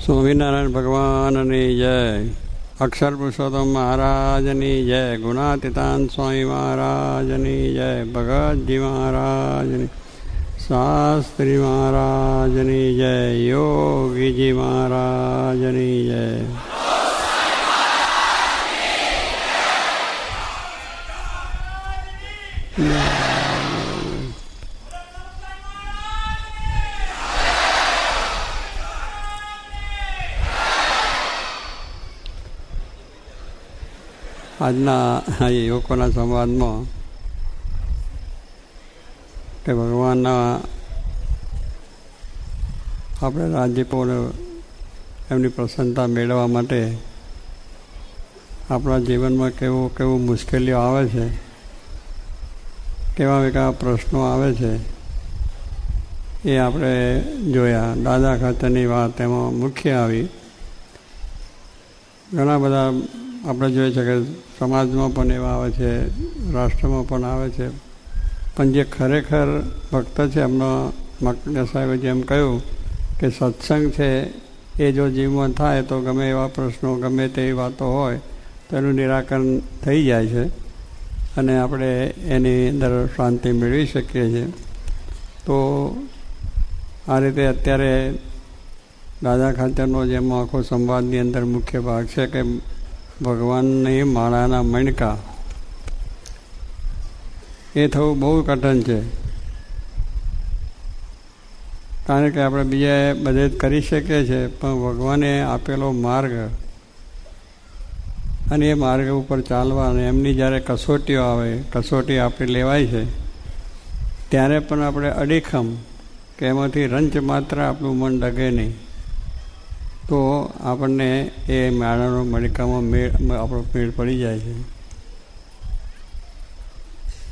સ્વામિનારાયણ ભગવાનની જય. અક્ષર પુરુષોત્તમ મહારાજની જય. ગુણાતીતાન સ્વામી મહારાજની જય. ભગતજી મહારાજની, શાસ્ત્રી મહારાજની જય. યોગીજી મહારાજની જય. આજના યુવકોના સંવાદમાં કે ભગવાનના આપણે રાજ્યપોને એમની પ્રસન્નતા મેળવવા માટે આપણા જીવનમાં કેવું મુશ્કેલીઓ આવે છે, કેવા પ્રશ્નો આવે છે, એ આપણે જોયા. દાદા ખાતરની વાત એમાં મુખ્ય આવી. ઘણા બધા આપણે જોઈએ છે કે સમાજમાં પણ એવા આવે છે, રાષ્ટ્રમાં પણ આવે છે. પણ જે ખરેખર ભક્ત છે, એમનો મકને સાહેબે જેમ કહ્યું કે સત્સંગ છે એ જો જીવમાં થાય તો ગમે એવા પ્રશ્નો, ગમે તેવી વાતો હોય તો એનું નિરાકરણ થઈ જાય છે અને આપણે એની અંદર શાંતિ મેળવી શકીએ છીએ. તો આ રીતે અત્યારે દાદા ખાતરનો જેમ આખો સંવાદની અંદર મુખ્ય ભાગ છે કે ભગવાનની માળાના મણકા એ થવું બહુ કઠિન છે. કારણ કે આપણે બીજા બધે જ કરી શકીએ છીએ, પણ ભગવાને આપેલો માર્ગ અને એ માર્ગ ઉપર ચાલવા અને એમની જ્યારે કસોટીઓ આવે, કસોટી આપણી લેવાય છે, ત્યારે પણ આપણે અડીખમ કે એમાંથી રંચ માત્ર આપણું મન ડગે નહીં, તો આપણને એ માળાનો મણકામાં આપણો મેળ પડી જાય છે.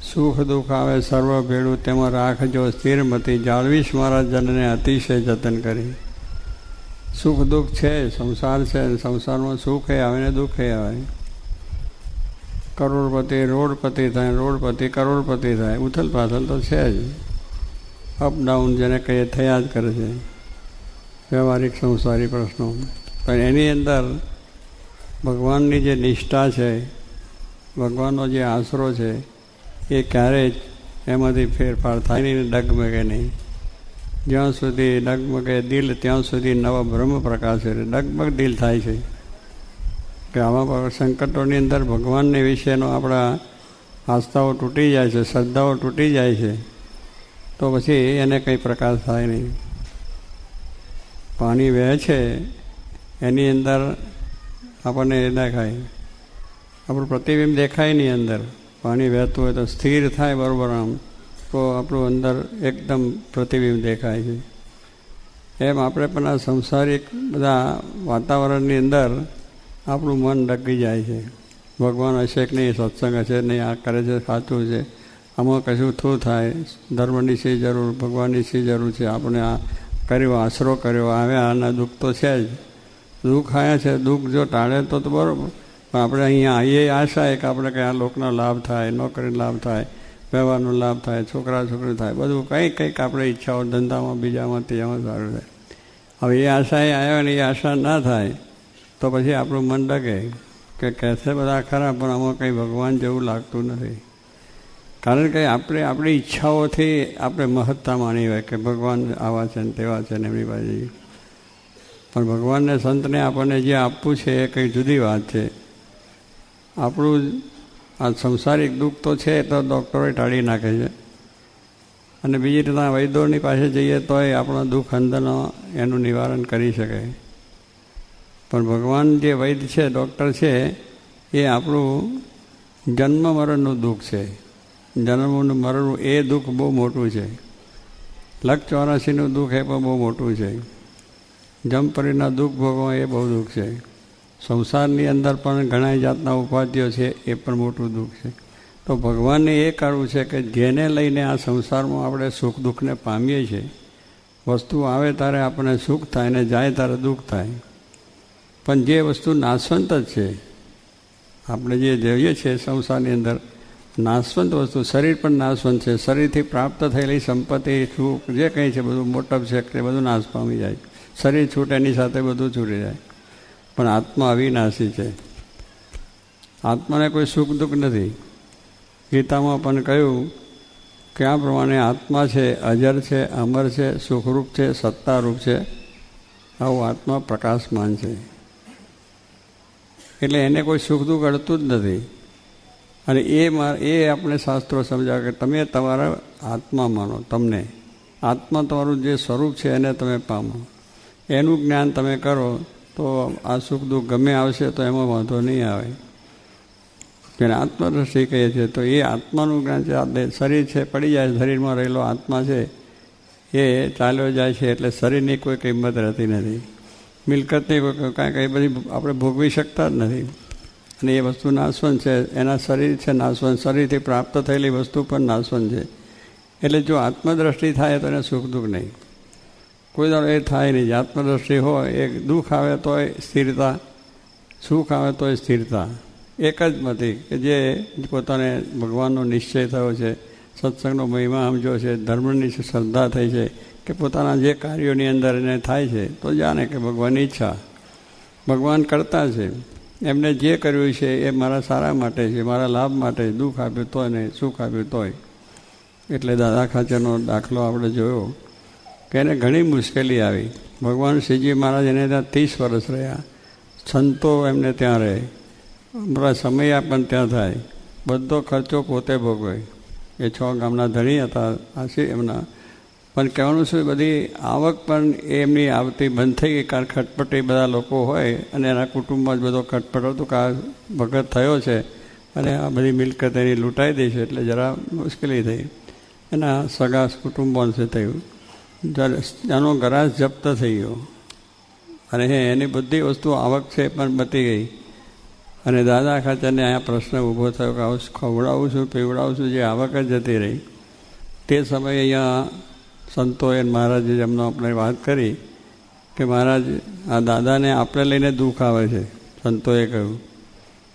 સુખ દુઃખ આવે સર્વ ભેળું, તેમાં રાખજો સ્થિરમતી, જાળવીશ મારા જનને અતિશય જતન કરી. સુખ દુઃખ છે, સંસાર છે, સંસારમાં સુખ આવે ને દુઃખ આવે. કરોડપતિ રોડપતિ થાય, રોડપતિ કરોડપતિ થાય, ઉથલ પાથલ તો છે જ, અપડાઉન જેને કહીએ થયા જ કરે છે, વ્યવહારિક સંસારી પ્રશ્નો. પણ એની અંદર ભગવાનની જે નિષ્ઠા છે, ભગવાનનો જે આશરો છે, એ ક્યારેય જ એમાંથી ફેરફાર થાય નહીં, ડગમગે નહીં. જ્યાં સુધી ડગમગે દિલ ત્યાં સુધી નવા બ્રહ્મ પ્રકાશે. ડગમગ દિલ થાય છે કે આવા સંકટોની અંદર ભગવાનને વિશેનો આપણા આસ્થાઓ તૂટી જાય છે, શ્રદ્ધાઓ તૂટી જાય છે, તો પછી એને કંઈ પ્રકાશ થાય નહીં. પાણી વહે છે એની અંદર આપણને એ દેખાય, આપણું પ્રતિબિંબ દેખાય નહીં. અંદર પાણી વહેતું હોય તો સ્થિર થાય બરાબર, આમ તો આપણું અંદર એકદમ પ્રતિબિંબ દેખાય છે. એમ આપણે પણ આ સંસારિક બધા વાતાવરણની અંદર આપણું મન ડગી જાય છે. ભગવાન હશે કે નહીં, સત્સંગ હશે નહીં, આ કરે છે સાચું છે, આમાં કશું શું થાય, ધર્મની શી જરૂર, ભગવાનની શી જરૂર છે, આપણે આ કર્યો, આશરો કર્યો, આવ્યા અને દુઃખ તો છે જ. દુઃખ આવ્યા છે, દુઃખ જો ટાળે તો બરાબર, પણ આપણે અહીંયા આવીએ આશા કે આપણે કંઈ આ લોકનો લાભ થાય, નોકરીનો લાભ થાય, વ્યવહારનો લાભ થાય, છોકરા છોકરી થાય, બધું કંઈક આપણે ઈચ્છાઓ ધંધામાં બીજામાં ત્યાંમાં સારું થાય. હવે એ આશા એ આવ્યા ને એ આશા ના થાય તો પછી આપણું મન ડગે કે કહેશે બધા ખરા, પણ આમાં કંઈ ભગવાન જેવું લાગતું નથી. કારણ કે આપણે આપણી ઈચ્છાઓથી આપણે મહત્તા માની હોય કે ભગવાન આવા છે ને તેવા છે ને એમની પાસે. પણ ભગવાનને સંતને આપણને જે આપવું છે એ કંઈ જુદી વાત છે. આપણું આ સંસારિક દુઃખ તો છે તો ડૉક્ટરો ટાળી નાખે છે, અને બીજી રીતના વૈદ્યોની પાસે જઈએ તોય આપણો દુઃખ અંદરનો એનું નિવારણ કરી શકે. પણ ભગવાન જે વૈદ્ય છે, ડૉક્ટર છે, એ આપણું જન્મ મરણનું દુઃખ છે. જન્મનું મરણનું એ દુઃખ બહુ મોટું છે. 184નું દુઃખ એ પણ બહુ મોટું છે. જમપરીના દુઃખ ભોગવવા એ બહુ દુઃખ છે. સંસારની અંદર પણ ઘણા જાતના ઉપાધિઓ છે, એ પણ મોટું દુઃખ છે. તો ભગવાનને એ કરવું છે કે જેને લઈને આ સંસારમાં આપણે સુખ દુઃખને પામીએ છીએ, વસ્તુ આવે ત્યારે આપણને સુખ થાય ને જાય ત્યારે દુઃખ થાય. પણ જે વસ્તુ નાશવંત જ છે, આપણે જે જોઈએ છીએ સંસારની અંદર નાશવંત વસ્તુ, શરીર પણ નાશવંત છે. શરીરથી પ્રાપ્ત થયેલી સંપત્તિ, સુખ જે કંઈ છે બધું મોટપ છે, તે બધું નાશ પામી જાય. શરીર છૂટે એની સાથે બધું છૂટી જાય. પણ આત્મા અવિનાશી છે. આત્માને કોઈ સુખ દુઃખ નથી. ગીતામાં પણ કહ્યું કે આ પ્રમાણે આત્મા છે, અજર છે, અમર છે, સુખરૂપ છે, સત્તારૂપ છે. આવું આત્મા પ્રકાશમાન છે. એટલે એને કોઈ સુખ દુઃખ અડતું જ નથી. અને એ આપણે શાસ્ત્રો સમજાવે કે તમે તમારા આત્મા માનો. તમને આત્મા તમારું જે સ્વરૂપ છે એને તમે પામો. એનું જ્ઞાન તમે કરો તો આ સુખ દુઃખ ગમે આવશે તો એમાં વાંધો નહીં આવે. જેને આત્મદ્રષ્ટિ કહીએ છીએ તો એ આત્માનું જ્ઞાન છે. આ શરીર છે પડી જાય, શરીરમાં રહેલો આત્મા છે એ ચાલ્યો જાય છે. એટલે શરીરની કોઈ કિંમત રહેતી નથી. મિલકતની કાંઈ કંઈ બધી આપણે ભોગવી શકતા જ નથી. અને એ વસ્તુ નાશવંત છે. એના શરીર છે નાશવંત. શરીરથી પ્રાપ્ત થયેલી વસ્તુ પણ નાશવંત છે. એટલે જો આત્મદ્રષ્ટિ થાય તો એને સુખ દુઃખ નહીં. કોઈ દાડો એ થાય નહીં. આત્મદ્રષ્ટિ હોય એ દુઃખ આવે તોય સ્થિરતા, સુખ આવે તોય સ્થિરતા. એક જ મતી કે જે પોતાને ભગવાનનો નિશ્ચય થયો છે, સત્સંગનો મહિમા સમજો છે, ધર્મની શ્રદ્ધા થઈ છે, કે પોતાના જે કાર્યોની અંદર એને થાય છે તો જાણે કે ભગવાનની ઈચ્છા, ભગવાન કરતા છે. એમને જે કર્યું છે એ મારા સારા માટે છે, મારા લાભ માટે. દુઃખ આપ્યું તોય ને સુખ આપ્યું તોય. એટલે દાદા ખાચરનો દાખલો આપણે જોયો કે એને ઘણી મુશ્કેલી આવી. ભગવાન શ્રીજી મહારાજ એને ત્યાં 30 વર્ષ રહ્યા. સંતો એમને ત્યાં રહે, બરા સમયા પણ ત્યાં થાય. બધો ખર્ચો પોતે ભોગવે. એ 6 ગામના ધણી હતા આશી એમના. પણ કહેવાનું શું, બધી આવક પણ એમની આવતી બંધ થઈ ગઈ. કારણ ખટપટી બધા લોકો હોય અને એના કુટુંબમાં જ બધો ખટપટ હતું કે આ ભગત થયો છે અને આ બધી મિલકત એની લૂંટાઈ દઈ છે. એટલે જરા મુશ્કેલી થઈ. એના સગા કુટુંબોને થયું. એનો ગરાસ જપ્ત થઈ ગયો અને એની બધી વસ્તુ આવક છે પણ બતી ગઈ. અને દાદા ખાચરને અહીંયા પ્રશ્ન ઊભો થયો કે આવું ખવડાવું છું, પીવડાવું છું, જે આવક જ જતી રહી. તે સમયે અહીંયા સંતોએ મહારાજે એમનો આપણે વાત કરી કે મહારાજ આ દાદાને આપણે લઈને દુઃખ આવે છે. સંતોએ કહ્યું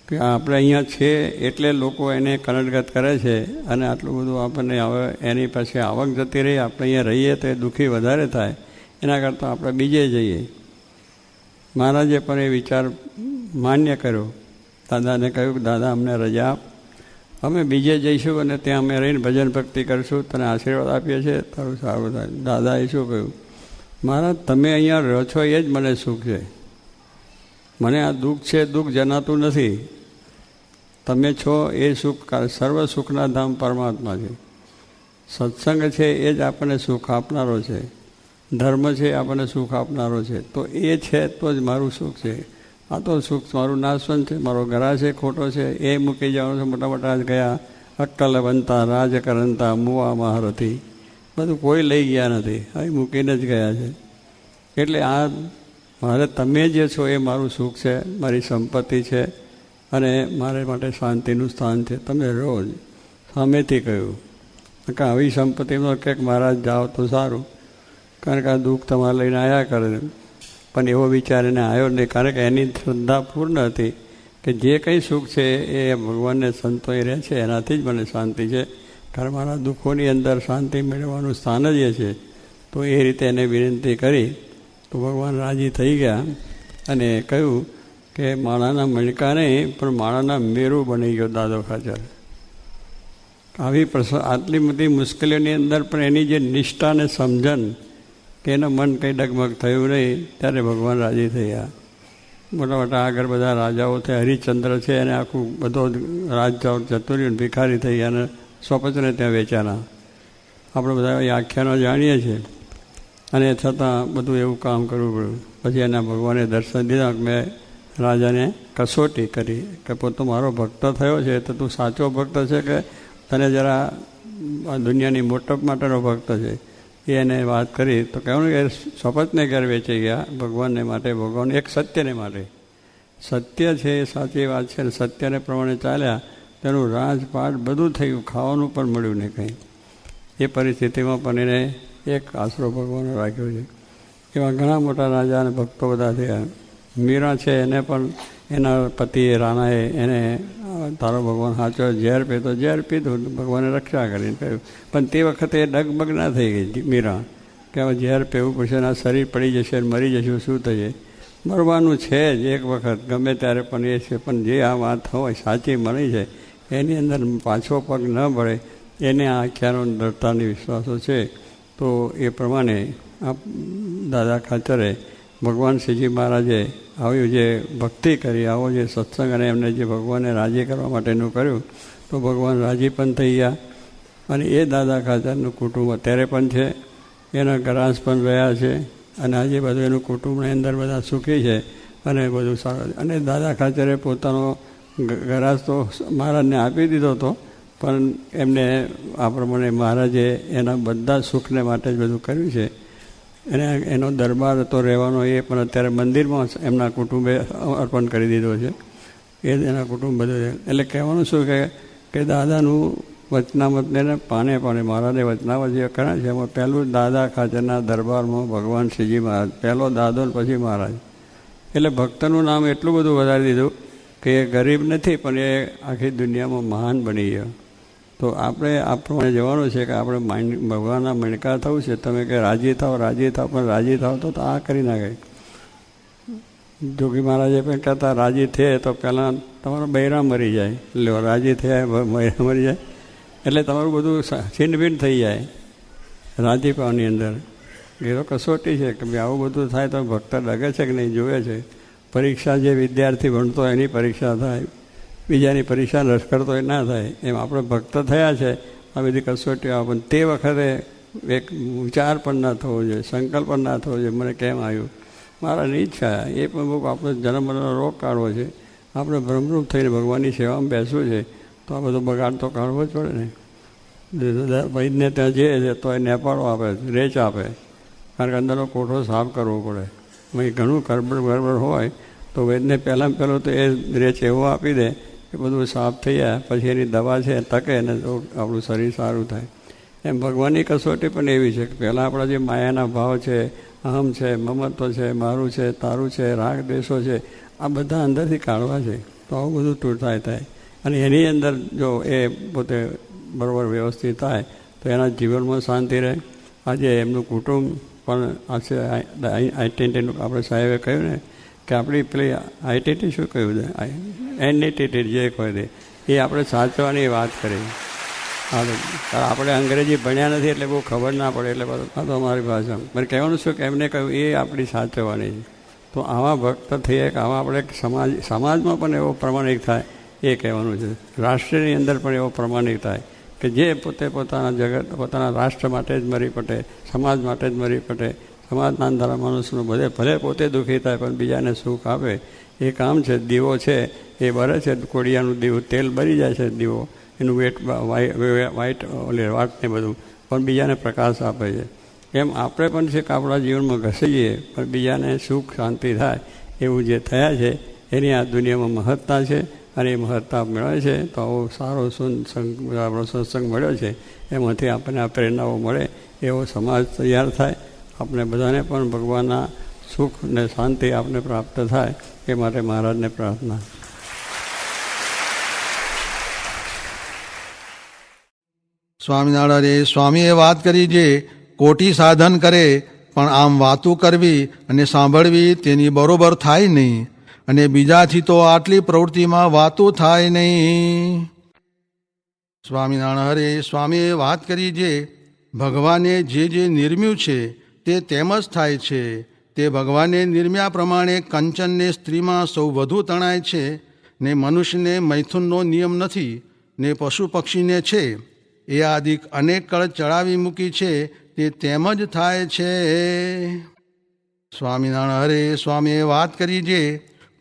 કે આપણે અહીંયા છે એટલે લોકો એને કનડગત કરે છે અને આટલું બધું આપણને હવે એની પાસે આવક જતી રહી, આપણે અહીંયા રહીએ તો એ દુઃખી વધારે થાય. એના કરતાં આપણે બીજે જઈએ. મહારાજે પણ એ વિચાર માન્ય કર્યો. દાદાને કહ્યું કે દાદા અમને રજા આપ, અમે બીજે જઈશું અને ત્યાં અમે રહીને ભજન ભક્તિ કરીશું, તને આશીર્વાદ આપીએ છીએ, તારું સારું થાય. દાદાએ શું કહ્યું, મહારાજ તમે અહીંયા રહો છો એ જ મને સુખ છે. મને આ દુઃખ છે, દુઃખ જણાતું નથી. તમે છો એ સુખ, સર્વ સુખના ધામ પરમાત્મા છે. સત્સંગ છે એ જ આપણને સુખ આપનારો છે. ધર્મ છે આપણને સુખ આપનારો છે. તો એ છે તો જ મારું સુખ છે. આ તો સુખ મારું નાશવંત છે, મારો ગરા છે, ખોટો છે, એ મૂકી જવાનું છે. મોટા મોટા ગયા અક્કલ બનતા, રાજ કરંતા, મુવા મહારથી, બધું કોઈ લઈ ગયા નથી, અહીં મૂકીને જ ગયા છે. એટલે આ મારે તમે જે છો એ મારું સુખ છે, મારી સંપત્તિ છે અને મારે માટે શાંતિનું સ્થાન છે. તમે રોજ સામેથી કહ્યું કે આવી સંપત્તિમાં કંઈક મહારાજ જાઓ તો સારું, કારણ કે આ દુઃખ તમારે લઈને આવ્યા કરે. પણ એવો વિચાર એને આવ્યો નહીં, કારણ કે એની શ્રદ્ધા પૂર્ણ હતી કે જે કંઈ સુખ છે એ ભગવાનને સંતોએ રહે છે એનાથી જ મને શાંતિ છે. કારણ મારા દુઃખોની અંદર શાંતિ મેળવવાનું સ્થાન જ એ છે. તો એ રીતે એને વિનંતી કરી તો ભગવાન રાજી થઈ ગયા અને કહ્યું કે માળાના મણકા નહીં પણ માળાના મેરું બની ગયો દાદો ખાચર. આવી આટલી બધી મુશ્કેલીઓની અંદર પણ એની જે નિષ્ઠા અને સમજણ કે એનું મન કંઈ ડગમગ થયું નહીં, ત્યારે ભગવાન રાજી થયા. મોટા મોટા આગળ બધા રાજાઓ થયા. હરિશ્ચંદ્ર છે એને આખું બધો રાજ જતું રહ્યું, ભિખારી થઈ અને સ્વપચને ત્યાં વેચાના. આપણે બધા એ આખ્યાનો જાણીએ છીએ. અને છતાં બધું એવું કામ કરવું પડ્યું. પછી એના ભગવાને દર્શન દીધા. મેં રાજાને કસોટી કરી કે પોતો મારો ભક્ત થયો છે તો તું સાચો ભક્ત છે કે તને જરા દુનિયાની મોટપ માટેનો ભક્ત છે. એને વાત કરી તો કહેવાનું કે સ્વપચને ઘેર વેચાઈ ગયા ભગવાનને માટે, ભગવાન એક સત્યને માટે. સત્ય છે એ સાચી વાત છે. સત્યને પ્રમાણે ચાલ્યા, તેનું રાજપાટ બધું થયું, ખાવાનું પણ મળ્યું નહીં કંઈ. એ પરિસ્થિતિમાં પણ એને એક આશરો ભગવાનનો રાખ્યો છે. એવા ઘણા મોટા રાજા અને ભક્તો બધા થયા. મીરા છે એને પણ એના પતિએ રાણાએ એને તારો ભગવાન સાચો ઝેર પીતો, ઝેર પીધું, ભગવાને રક્ષા કરીને કહ્યું. પણ તે વખતે એ ડગબગ ના થઈ ગઈ મીરા કે હવે ઝેર પીવું પડશે અને આ શરીર પડી જશે મરી જશું, શું થશે? મરવાનું છે જ એક વખત, ગમે ત્યારે પણ એ છે. પણ જે આ વાત હોય સાચી મળી છે એની અંદર પાછો પગ ન પડે એને આ આખ્યાનો દૃઢતાની વિશ્વાસો છે. તો એ પ્રમાણે આ દાદા ખાચરે ભગવાન શ્રીજી મહારાજે આવી જે ભક્તિ કરી, આવો જે સત્સંગ અને એમને જે ભગવાનને રાજી કરવા માટેનું કર્યું તો ભગવાન રાજી પણ થઈ ગયા. અને એ દાદા ખાચરનું કુટુંબ અત્યારે પણ છે, એના ગરાસ પણ રહ્યા છે અને આજે બધું એનું કુટુંબની અંદર બધા સુખી છે અને બધું સારું. અને દાદા ખાચરે પોતાનો ગરાસ તો મહારાજને આપી દીધો હતો, પણ એમને આ પ્રમાણે મહારાજે એના બધા સુખને માટે જ બધું કર્યું છે. એને એનો દરબાર તો રહેવાનો એ પણ અત્યારે મંદિરમાં એમના કુટુંબે અર્પણ કરી દીધો છે. એ એના કુટુંબ બધું. એટલે કહેવાનું શું કે દાદાનું વચનામતને પાને મહારાજે વચનામત જે કર્યા છે એમાં પહેલું દાદા ખાચરના દરબારમાં ભગવાન શ્રીજી મહારાજ, પહેલો દાદો ને પછી મહારાજ. એટલે ભક્તનું નામ એટલું બધું વધારી દીધું કે એ ગરીબ નથી પણ એ આખી દુનિયામાં મહાન બની ગયો. તો આપણે આ પ્રમાણે જવાનું છે કે આપણે ભગવાનના મણકા થવું છે. તમે કે રાજી થાવ પણ રાજી થાવ તો આ કરી નાખે. જોગી મહારાજે પણ કહેતા રાજી થયે તો પહેલાં તમારો બૈરા મરી જાય, એટલે રાજી થયા બૈરા મરી જાય એટલે તમારું બધું છિન્નભિન્ન થઈ જાય રાજીપાની અંદર. એ તો કસોટી છે કે ભાઈ આવું બધું થાય તો ભક્ત ડગે છે કે નહીં, જોવે છે. પરીક્ષા જે વિદ્યાર્થી ભણતો હોય એની પરીક્ષા થાય, બીજાની પરીક્ષા લશ્કર તો એ ના થાય. એમ આપણે ભક્ત થયા છે આ બધી કસોટીઓ આવે, પણ તે વખતે એક વિચાર પણ ના થવો જોઈએ, સંકલ્પ પણ ના થવો જોઈએ મને કેમ આવ્યું, મારાની ઈચ્છા. એ પણ બહુ આપણે જન્મનો રોગ કાઢવો છે. આપણે ભ્રમરૂપ થઈને ભગવાનની સેવામાં બેસવું છે તો આ બધો બગાડ તો કાઢવો જ પડે ને. વૈદને ત્યાં જઈએ છે તો એ નેપાળો આપે, રેચ આપે, કારણ કે અંદરનો કોઠો સાફ કરવો પડે. અહીં ઘણું ગરબડ હોય તો વૈદને પહેલાં પહેલું તો એ રેચ એવો આપી દે કે બધું સાફ થઈ જાય, પછી એની દવા છે તકે ને તો આપણું શરીર સારું થાય. એમ ભગવાનની કસોટી પણ એવી છે કે પહેલાં આપણા જે માયાના ભાવ છે, અહમ છે, મમત્વ છે, મારું છે, તારું છે, રાગ દ્વેષો છે, આ બધા અંદરથી કાઢવા છે. તો આવું બધું તૂટતાય થાય. અને એની અંદર જો એ પોતે બરાબર વ્યવસ્થિત થાય તો એના જીવનમાં શાંતિ રહે. આજે એમનું કુટુંબ પણ આ છે આઈડેન્ટિટીનું આપણે સાહેબે કહ્યું ને કે આપણી પેલી આઈડેન્ટિટી શું કહ્યું છે, એન્ટિટી જે કહે છે એ આપણે સાચવવાની વાત કરી. આપણે અંગ્રેજી ભણ્યા નથી એટલે બહુ ખબર ના પડે, એટલે આ તો અમારી ભાષા મને કહેવાનું શું કે એમને કહ્યું એ આપણી સાચવવાની છે. તો આવા ભક્ત થઈએ કે આવા આપણે સમાજમાં પણ એવો પ્રમાણિક થાય એ કહેવાનું છે. રાષ્ટ્રની અંદર પણ એવો પ્રમાણિક થાય કે જે પોતે પોતાના જગત પોતાના રાષ્ટ્ર માટે જ મરી પટે, સમાજ માટે જ મરી પટે, સમાજના અંધારા માણસનું ભલે પોતે દુઃખી થાય પણ બીજાને સુખ આપે એ કામ છે. દીવો છે એ બરે છે, કોડિયાનું દીવું તેલ બરી જાય છે, દીવો એનું વેટ વાઇટ વાટને બધું પણ બીજાને પ્રકાશ આપે છે. એમ આપણે પણ છે કે આપણા જીવનમાં ઘસીએ પણ બીજાને સુખ શાંતિ થાય એવું જે થયા છે એની આ દુનિયામાં મહત્તા છે. અને એ મહત્તા મળે છે તો આવો સારો આપણો સત્સંગ મળ્યો છે, એમાંથી આપણને આ પ્રેરણાઓ મળે એવો સમાજ તૈયાર થાય. આપણે બધાને પણ ભગવાનના સુખ અને શાંતિ આપને પ્રાપ્ત થાય એ માટે મહારાજને પ્રાર્થના. સ્વામિનારાયણ સ્વામીએ વાત કરી જે કોટી સાધન કરે પણ આમ વાતું કરવી અને સાંભળવી તેની બરોબર થાય નહીં, અને બીજાથી તો આટલી પ્રવૃત્તિમાં વાતું થાય નહીં. સ્વામિનારાયણ હરે સ્વામીએ વાત કરી જે ભગવાને જે નિર્મ્યું છે તે તેમ જ થાય છે. તે ભગવાને નિર્મ્યા પ્રમાણે કંચનને સ્ત્રીમાં સૌ વધુ તણાય છે, ને મનુષ્યને મૈથુનનો નિયમ નથી, ને પશુ પક્ષીને છે. એ આદિક અનેક કળ ચડાવી મૂકી છે તે તેમ જ થાય છે. સ્વામિનારાયણ હરે સ્વામીએ વાત કરી જે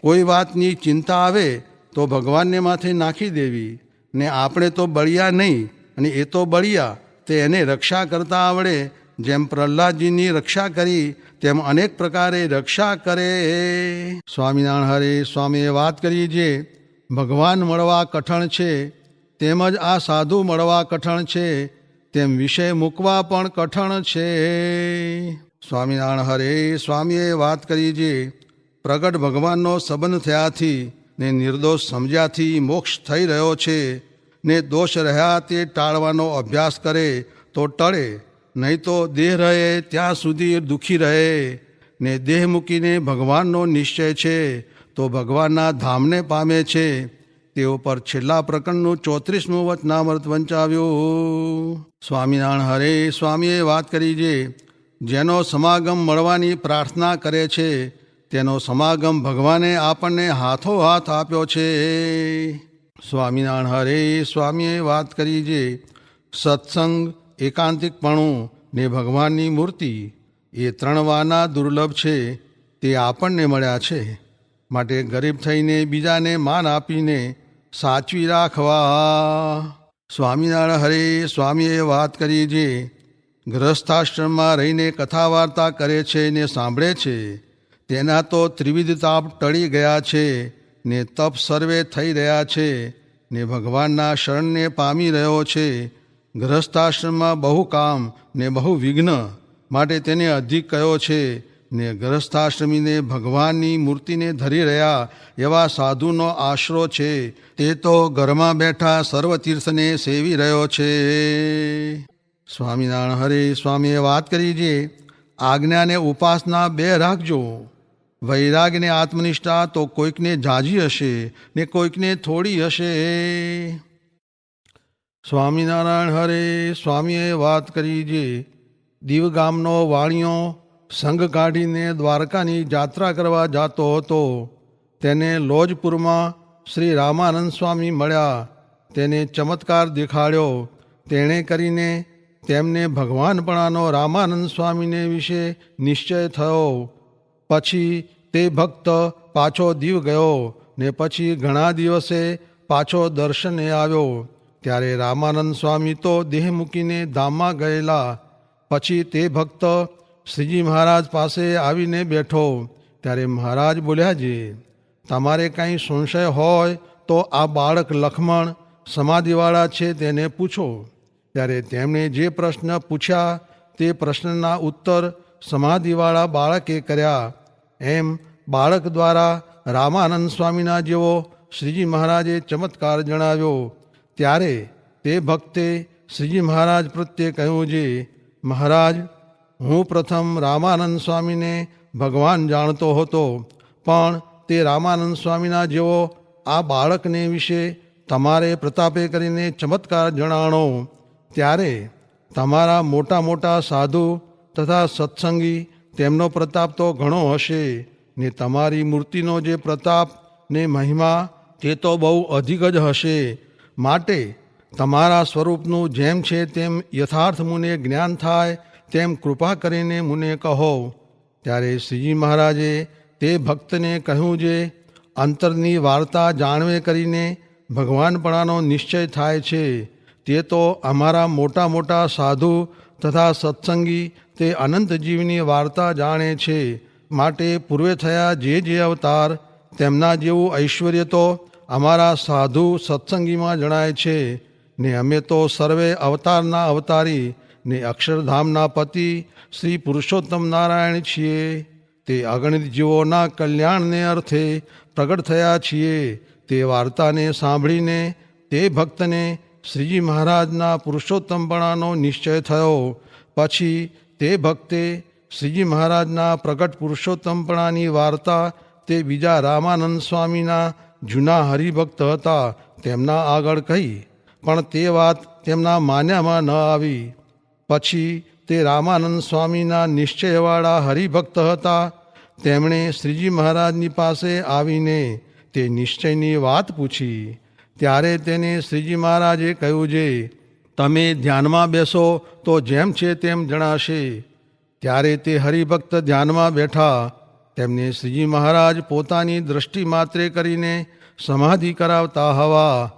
કોઈ વાતની ચિંતા આવે તો ભગવાનને માથે નાખી દેવી, ને આપણે તો બળિયા નહીં અને એ તો બળિયા, તે એને રક્ષા કરતા આવડે. જેમ પ્રહલાદજીની રક્ષા કરી તેમ અનેક પ્રકારે રક્ષા કરે. સ્વામિનારાયણ હરે સ્વામીએ વાત કરી જે ભગવાન મળવા કઠણ છે તેમજ આ સાધુ મળવા કઠણ છે, તેમ વિષય મૂકવા પણ કઠણ છે. સ્વામિનારાયણ હરે સ્વામીએ વાત કરી જે પ્રગટ ભગવાનનો સંબંધ થયાથી ને નિર્દોષ સમજ્યાથી મોક્ષ થઈ રહ્યો છે, ને દોષ રહ્યા તે ટાળવાનો અભ્યાસ કરે તો ટળે, નહીં તો દેહ રહે ત્યાં સુધી દુઃખી રહે, ને દેહ મૂકીને ભગવાનનો નિશ્ચય છે તો ભગવાનના ધામને પામે છે. તેઓ પર છેલ્લા પ્રકરણનું 34મું વચનામૃત વંચાવ્યું. સ્વામિનારાયણ હરે સ્વામીએ વાત કરી છે, જેનો સમાગમ મળવાની પ્રાર્થના કરે છે તેનો સમાગમ ભગવાને આપણને હાથોહાથ આપ્યો છે. સ્વામિનારાયણ હરે સ્વામીએ વાત કરી છે, સત્સંગ, એકાંતિકપણું ને ભગવાનની મૂર્તિ એ 3 વાના દુર્લભ છે. તે આપણને મળ્યા છે, માટે ગરીબ થઈને બીજાને માન આપીને સાચવી રાખવા. સ્વામિનારાયણ હરે સ્વામીએ વાત કરી છે, ગ્રહસ્થાશ્રમમાં રહીને કથા વાર્તા કરે છે ને સાંભળે છે તેના તો ત્રિવિધ તાપ ટળી ગયા છે, ને તપ સર્વે થઈ રહ્યા છે, ને ભગવાનના શરણને પામી રહ્યો છે. ગ્રહસ્થાશ્રમમાં બહુ કામ ને બહુ વિઘ્ન, માટે તેને અધિક કયો છે. ને ગ્રહસ્થાશ્રમીને ભગવાનની મૂર્તિને ધરી રહ્યા એવા સાધુનો આશરો છે. તે તો ઘરમાં બેઠા સર્વતીર્થને સેવી રહ્યો છે. સ્વામિનારાયણ હરે સ્વામીએ વાત કરી છે, આજ્ઞાને ઉપાસના 2 રાખજો. વૈરાગ્યને આત્મનિષ્ઠા તો કોઈકને ઝાઝી હશે ને કોઈકને થોડી હશે. સ્વામિનારાયણ હરે સ્વામીએ વાત કરી છે, દીવ ગામનો વાણિયો સંઘ કાઢીને દ્વારકાની જાત્રા કરવા જતો હતો. તેને લોજપુરમાં શ્રી રામાનંદ સ્વામી મળ્યા. તેને ચમત્કાર દેખાડ્યો. તેણે કરીને તેમને ભગવાનપણાનો રામાનંદ સ્વામીને વિશે નિશ્ચય થયો. પછી તે ભક્ત પાછો દીવ ગયો ને પછી ઘણા દિવસે પાછો દર્શને આવ્યો. ત્યારે રામાનંદ સ્વામી તો દેહ મૂકીને ધામમાં ગયેલા. પછી તે ભક્ત શ્રીજી મહારાજ પાસે આવીને બેઠો. ત્યારે મહારાજ બોલ્યા છે, તમારે કાંઈ સંશય હોય તો આ બાળક લક્ષ્મણ સમાધિવાળા છે તેને પૂછો. ત્યારે તેમણે જે પ્રશ્ન પૂછ્યા તે પ્રશ્નના ઉત્તર સમાધિવાળા બાળકે કર્યા. એમ બાળક દ્વારા રામાનંદ સ્વામીના જેવો શ્રીજી મહારાજે ચમત્કાર જણાવ્યો. ત્યારે તે ભક્તે શ્રીજી મહારાજ પ્રત્યે કહ્યું છે, મહારાજ, હું પ્રથમ રામાનંદ સ્વામીને ભગવાન જાણતો હતો, પણ તે રામાનંદ સ્વામીના જેવો આ બાળકને વિશે તમારે પ્રતાપે કરીને ચમત્કાર જણાણો. ત્યારે તમારા મોટા મોટા સાધુ તથા સત્સંગી તેમનો પ્રતાપ તો ઘણો હશે, ને તમારી મૂર્તિનો જે પ્રતાપ ને મહિમા તે તો બહુ અધિક જ હશે. માટે તમારા સ્વરૂપનું જેમ છે તેમ યથાર્થ મુને જ્ઞાન થાય તેમ કૃપા કરીને મુને કહો. ત્યારે શ્રીજી મહારાજે તે ભક્તને કહ્યું છે, અંતરની વાર્તા જાણવે કરીને ભગવાનપણાનો નિશ્ચય થાય છે. તે તો અમારા મોટા મોટા સાધુ તથા સત્સંગી તે અનંત જીવની વાર્તા જાણે છે. માટે પૂર્વે થયા જે અવતાર તેમના જેવું ઐશ્વર્ય તો અમારા સાધુ સત્સંગીમાં જણાય છે. ને અમે તો સર્વે અવતારના અવતારી ને અક્ષરધામના પતિ શ્રી પુરુષોત્તમ નારાયણ છીએ. તે અગણિત જીવોના કલ્યાણને અર્થે પ્રગટ થયા છીએ. તે વાર્તાને સાંભળીને તે ભક્તને શ્રીજી મહારાજના પુરુષોત્તમપણાનો નિશ્ચય થયો. પછી તે ભક્તે શ્રીજી મહારાજના પ્રગટ પુરુષોત્તમપણાની વાર્તા તે બીજા રામાનંદ સ્વામીના જૂના હરિભક્ત હતા તેમના આગળ કહી, પણ તે વાત તેમના માન્યામાં ન આવી. પછી તે રામાનંદ સ્વામીના નિશ્ચયવાળા હરિભક્ત હતા. તેમણે શ્રીજી મહારાજની પાસે આવીને તે નિશ્ચયની વાત પૂછી. ત્યારે તેને શ્રીજી મહારાજે કહ્યું છે, તમે ધ્યાનમાં બેસો તો જેમ છે તેમ જણાશે. ત્યારે તે હરિભક્ત ધ્યાનમાં બેઠા. તેમને શ્રીજી મહારાજ પોતાની દ્રષ્ટિ માત્રે કરીને સમાધિ કરાવતા હવા.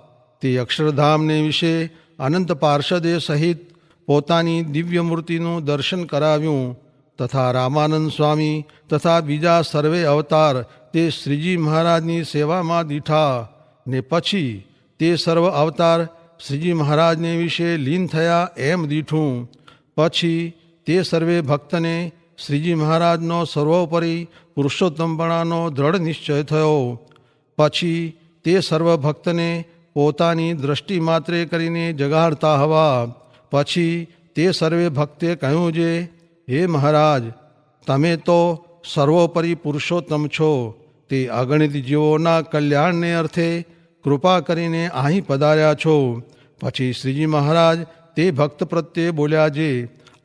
તે અક્ષરધામને વિશે અનંત પાર્ષદે સહિત પોતાની દિવ્ય મૂર્તિનું દર્શન કરાવ્યું. તથા રામાનંદ સ્વામી તથા બીજા સર્વે અવતાર તે શ્રીજી મહારાજની સેવામાં દીઠા. ને પછી તે સર્વ અવતાર શ્રીજી મહારાજને વિશે લીન થયા એમ દીઠું. પછી તે સર્વે ભક્તને શ્રીજી મહારાજનો સર્વોપરી પુરુષોત્તમપણાનો દ્રઢ નિશ્ચય થયો. પછી તે સર્વ ભક્તને પોતાની દ્રષ્ટિ માત્રે કરીને જગાડતા હવા. પછી તે સર્વે ભક્તે કહ્યું છે, હે મહારાજ, તમે તો સર્વોપરી પુરુષોત્તમ છો, તે અગણિત જીવોના કલ્યાણને અર્થે કૃપા કરીને અહીં પધાર્યા છો. પછી શ્રીજી મહારાજ તે ભક્ત પ્રત્યે બોલ્યા છે,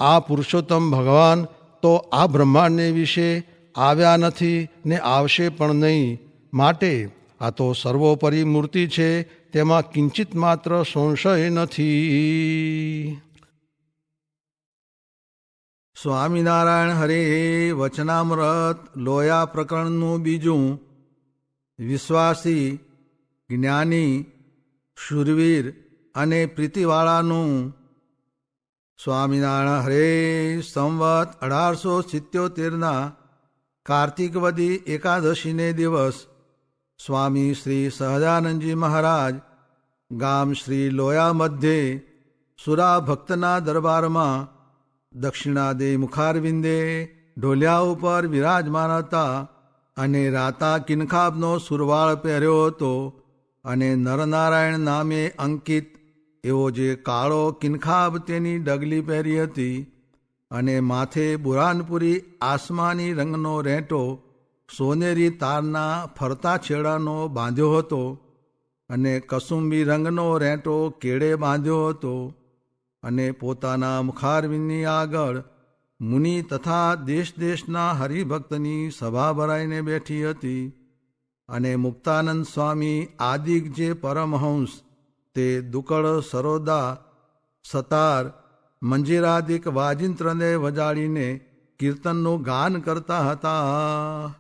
આ પુરુષોત્તમ ભગવાન તો આ બ્રહ્માંડને વિશે આવ્યા નથી ને આવશે પણ નહીં, માટે આ તો સર્વોપરી મૂર્તિ છે, તેમાં કિંચિત માત્ર સંશય નથી. સ્વામિનારાયણ હરે. વચનામૃત લોયા પ્રકરણનું બીજું. વિશ્વાસી, જ્ઞાની, શૂરવીર અને પ્રીતિવાળાનું. સ્વામિનારાયણ હરે. સંવત 1877 કાર્તિક વદી એકાદશીને દિવસ સ્વામી શ્રી સહજાનંદજી મહારાજ ગામ શ્રી લોયા મધ્યે સુરા ભક્તના દરબારમાં દક્ષિણાદે મુખારવિંદે ઢોલિયા ઉપર વિરાજમાન હતા અને રાતા કિનખાબનો સુરવાળ પહેર્યો હતો અને નરનારાયણ નામે અંકિત એવો જે કાળો કિનખાબ તેની ડગલી પહેરી હતી અને માથે બુરાનપુરી આસમાની રંગનો રેંટો સોનેરી તારના ફરતા છેડાનો બાંધ્યો હતો અને કસુંબી રંગનો રેંટો કેળે બાંધ્યો હતો અને પોતાના મુખારવિંદની આગળ મુનિ તથા દેશ દેશના હરિભક્તની સભા ભરાઈને બેઠી હતી અને મુક્તાનંદ સ્વામી આદિક જે પરમહંસ તે દુકળ સરોદા સતાર મંજીરાદિક વાજિંત્રને વજાડીને કીર્તનનું ગાન કરતા હતા.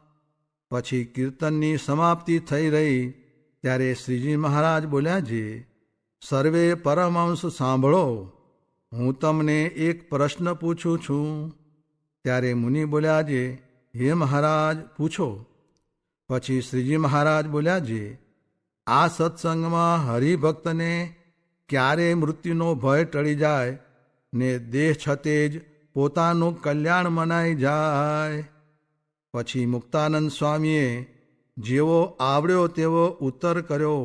પછી કીર્તનની સમાપ્તિ થઈ રહી ત્યારે શ્રીજી મહારાજ બોલ્યા છે, સર્વે પરમહંસ સાંભળો, હું તમને એક પ્રશ્ન પૂછું છું. ત્યારે મુનિ બોલ્યા છે, હે મહારાજ પૂછો. પછી શ્રીજી મહારાજ બોલ્યા છે, આ સત્સંગમાં હરિભક્તને ક્યારે મૃત્યુનો ભય ટળી જાય ને દેહ છતે જ પોતાનું કલ્યાણ મનાઈ જાય. પછી મુક્તાનંદ સ્વામીએ જેવો આવડ્યો તેવો ઉત્તર કર્યો,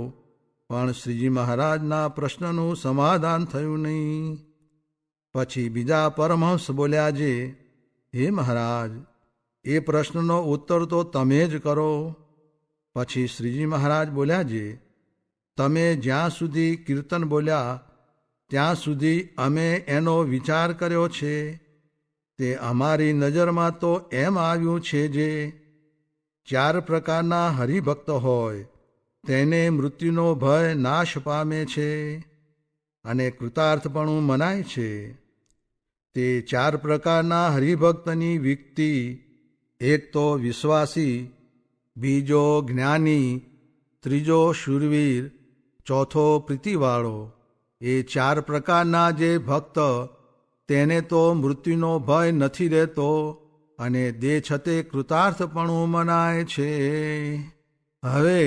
પણ શ્રીજી મહારાજના પ્રશ્નનું સમાધાન થયું નહીં. પછી બીજા પરમહંસ બોલ્યા છે, હે મહારાજ, એ પ્રશ્નનો ઉત્તર તો તમે જ કરો. પછી શ્રીજી મહારાજ બોલ્યા છે, તમે જ્યાં સુધી કીર્તન બોલ્યા ત્યાં સુધી અમે એનો વિચાર કર્યો છે. તે અમારી નજરમાં તો એમ આવ્યું છે જે 4 પ્રકારના હરિભક્ત હોય તેને મૃત્યુનો ભય નાશ પામે છે અને કૃતાર્થપણું મનાય છે. તે 4 પ્રકારના હરિભક્તની વિકતિ, એક તો વિશ્વાસી, બીજો જ્ઞાની, ત્રીજો શૂરવીર, ચોથો પ્રીતિવાળો. એ 4 પ્રકારના જે ભક્ત તેને તો મૃત્યુનો ભય નથી રહેતો અને દેહ છતે કૃતાર્થપણું મનાય છે. હવે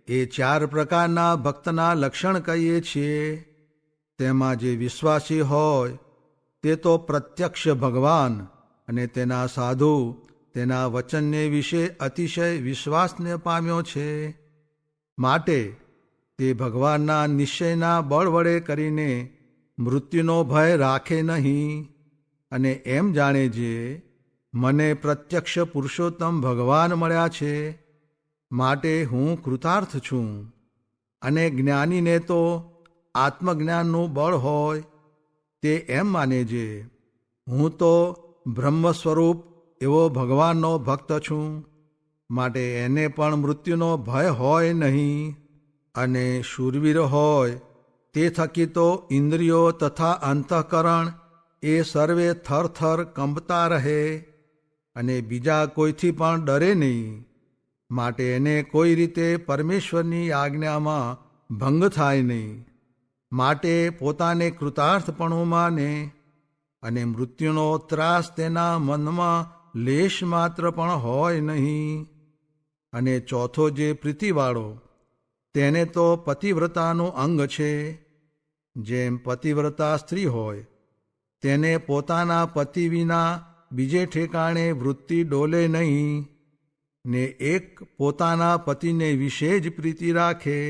એ 4 પ્રકારના ભક્તના લક્ષણ કહીએ છીએ. તેમાં જે વિશ્વાસી હોય તે તો પ્રત્યક્ષ ભગવાન અને તેના સાધુ તેના વચનને વિશે અતિશય વિશ્વાસને પામ્યો છે. માટે તે ભગવાનના નિશ્ચયના બળ વડે કરીને મૃત્યુનો ભય રાખે નહીં અને એમ જાણે છે, મને પ્રત્યક્ષ પુરુષોત્તમ ભગવાન મળ્યા છે, માટે હું કૃતાર્થ છું. અને જ્ઞાનીને તો આત્મજ્ઞાનનું બળ હોય તે એમ માને છે, હું તો બ્રહ્મ સ્વરૂપ એવો ભગવાનનો ભક્ત છું, માટે એને પણ મૃત્યુનો ભય હોય નહીં. અને શૂરવીર હોય તે થકી તો ઇન્દ્રિયો તથા અંતઃકરણ એ સર્વે થરથર કંપતા રહે અને બીજા કોઈથી પણ ડરે નહીં. માટે એને કોઈ રીતે પરમેશ્વરની આજ્ઞામાં ભંગ થાય નહીં. માટે પોતાને કૃતાર્થપણું માને અને મૃત્યુનો ત્રાસ તેના મનમાં લેશ માત્ર પણ હોય નહીં. અને ચોથો જે પ્રીતિવાળો તેને તો પતિવ્રતાનું અંગ છે. જેમ પતિવ્રતા સ્ત્રી હોય તેને પોતાના પતિ વિના બીજે ઠેકાણે વૃત્તિ ડોલે નહીં ને એક પોતાના પતિને વિશે જ પ્રીતિ રાખે,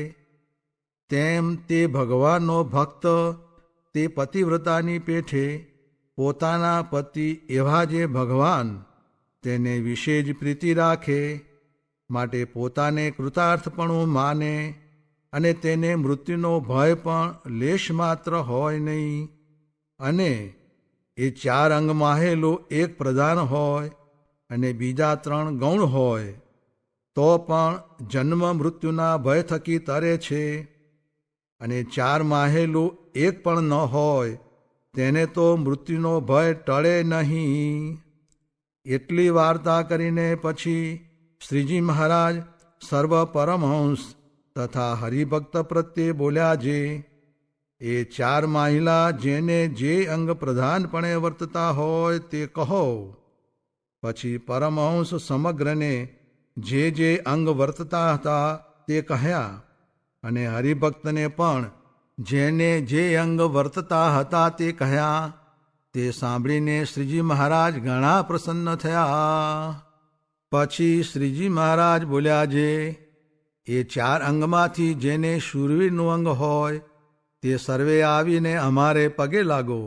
તેમ તે ભગવાનનો ભક્ત તે પતિવ્રતાની પેઠે પોતાના પતિ એવા જે ભગવાન તેને વિશે જ પ્રીતિ રાખે, માટે પોતાને કૃતાર્થપણું માને અને તેને મૃત્યુનો ભય પણ લેશ માત્ર હોય નહીં, અને એ 4 અંગ માહેલું એક પ્રધાન હોય અને બીજા 3 ગૌણ હોય, તો પણ જન્મ મૃત્યુના ભય થકી તરે છે, અને 4 માહેલું એક પણ ન હોય તેને તો મૃત્યુનો ભય ટળે નહીં. એટલી વાર્તા કરીને પછી શ્રીજી મહારાજ સર્વ પરમહંસ તથા હરિભક્ત પ્રત્યે બોલ્યા જે એ 4 માહિલા જેને જે અંગ પ્રધાનપણે વર્તતા હોય તે કહો. પછી પરમહંસ સમગ્રને જે અંગ વર્તતા હતા તે કહ્યા, અને હરિભક્તને પણ જેને જે અંગ વર્તતા હતા તે કહ્યા. તે સાંભળીને શ્રીજી મહારાજ ઘણા પ્રસન્ન થયા. પછી શ્રીજી મહારાજ બોલ્યા જે એ 4 અંગમાંથી જેને શૂરવીરનું અંગ હોય તે સર્વે આવીને અમારે પગે લાગો.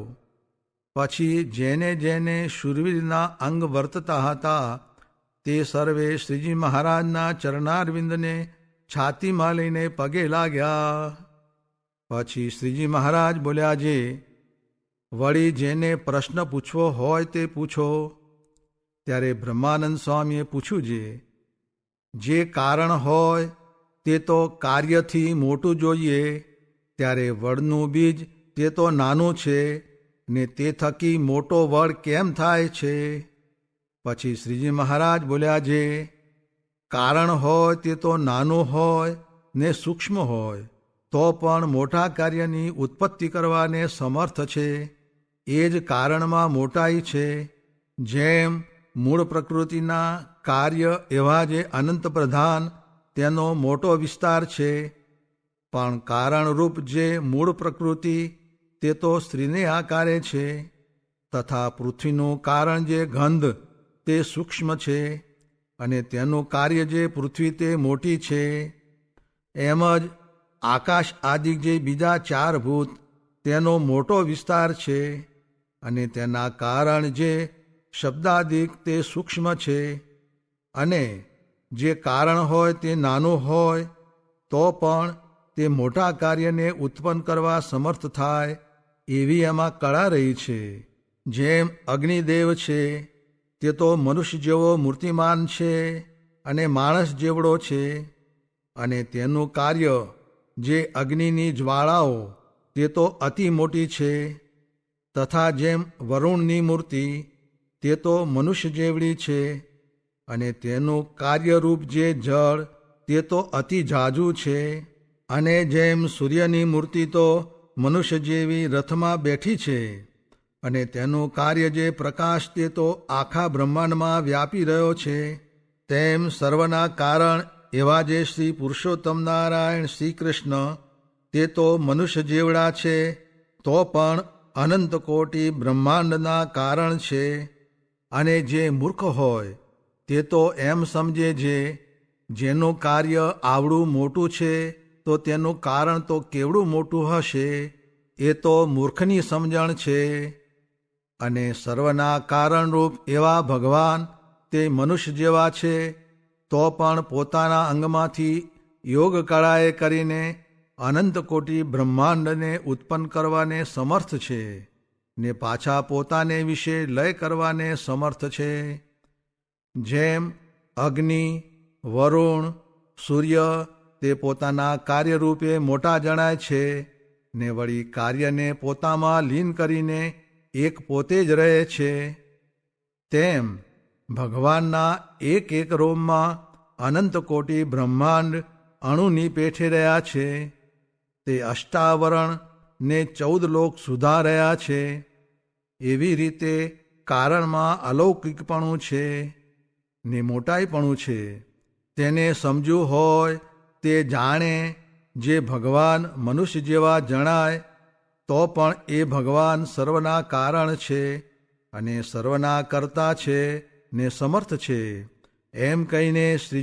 પછી જેને શૂરવીરના અંગ વર્તતા હતા તે સર્વે શ્રીજી મહારાજના ચરણારવિંદને છાતીમાં લઈને પગે લાગ્યા. પછી શ્રીજી મહારાજ બોલ્યા જે વળી જેને પ્રશ્ન પૂછવો હોય તે પૂછો. ત્યારે બ્રહ્માનંદ સ્વામીએ પૂછ્યું જે કારણ હોય તે તો કાર્યથી મોટું જોઈએ, ત્યારે વડનું બીજ તે તો નાનું છે ને તે થકી મોટો વડ કેમ થાય છે? પછી શ્રીજી મહારાજ બોલ્યા જે કારણ હોય તે તો નાનું હોય ને સૂક્ષ્મ હોય તો પણ મોટા કાર્યની ઉત્પત્તિ કરવાને સમર્થ છે. એ જ કારણમાં મોટાઈ છે. જેમ મૂળ પ્રકૃતિના કાર્ય એવા જે અનંત પ્રધાન તેનો મોટો વિસ્તાર છે, પણ કારણરૂપ જે મૂળ પ્રકૃતિ તે તો સ્ત્રીને આકારે છે, તથા પૃથ્વીનું કારણ જે ગંધ તે સૂક્ષ્મ છે, અને તેનું કાર્ય જે પૃથ્વી તે મોટી છે. એમ જ આકાશ આદિ જે બીજા 4 ભૂત તેનો મોટો વિસ્તાર છે, અને તેના કારણ જે શબ્દાદિક તે સૂક્ષ્મ છે, અને જે કારણ હોય તે નાનું હોય તો પણ તે મોટા કાર્યને ઉત્પન્ન કરવા સમર્થ થાય એવી એમાં કળા રહી છે. જેમ અગ્નિદેવ છે તે તો મનુષ્ય જેવો મૂર્તિમાન છે અને માણસ જેવડો છે, અને તેનું કાર્ય જે અગ્નિની જ્વાળાઓ તે તો અતિ મોટી છે, તથા જેમ વરુણની મૂર્તિ તે તો મનુષ્ય જેવડી છે, અને તેનું કાર્યરૂપ જે જળ તે તો અતિ ઝાઝું છે, અને જેમ સૂર્યની મૂર્તિ તો મનુષ્ય જેવી રથમાં બેઠી છે, અને તેનું કાર્ય જે પ્રકાશ તે તો આખા બ્રહ્માંડમાં વ્યાપી રહ્યો છે, તેમ સર્વના કારણ એવા જે શ્રી પુરુષોત્તમ નારાયણ શ્રી કૃષ્ણ તે તો મનુષ્ય જેવડા છે, તો પણ અનંત કોટી બ્રહ્માંડના કારણ છે. અને જે મૂર્ખ હોય તે તો એમ સમજે જે જેનું કાર્ય આવડું મોટું છે તો તેનું કારણ તો કેવડું મોટું હશે, એ તો મૂર્ખની સમજણ છે. અને સર્વના કારણરૂપ એવા ભગવાન તે મનુષ્ય જેવા છે, તો પણ પોતાના અંગમાંથી યોગ કળાએ કરીને અનંત કોટી બ્રહ્માંડને ઉત્પન્ન કરવાને સમર્થ છે, ને પાછા પોતાને વિશે લય કરવાને સમર્થ છે. જેમ અગ્નિ, વરુણ, સૂર્ય તે પોતાના કાર્યરૂપે મોટા જણાય છે, ને વળી કાર્યને પોતામાં લીન કરીને એક પોતે જ રહે છે, તેમ ભગવાનના એક એક રોમમાં અનંત કોટી બ્રહ્માંડ અણુની પેઠે રહ્યા છે. તે અષ્ટાવરણ ને 14 લોક સુધા રહ્યા છે. એવી રીતે કારણમાં અલૌકિકપણું છે ને મોટાઈપણું છે. તેને સમજવું હોય તે જાણે જે ભગવાન મનુષ્ય જેવા જણાય તો પણ એ ભગવાન સર્વના કારણ છે અને સર્વના કર્તા છે ને સમર્થ છે. એમ કહીને શ્રી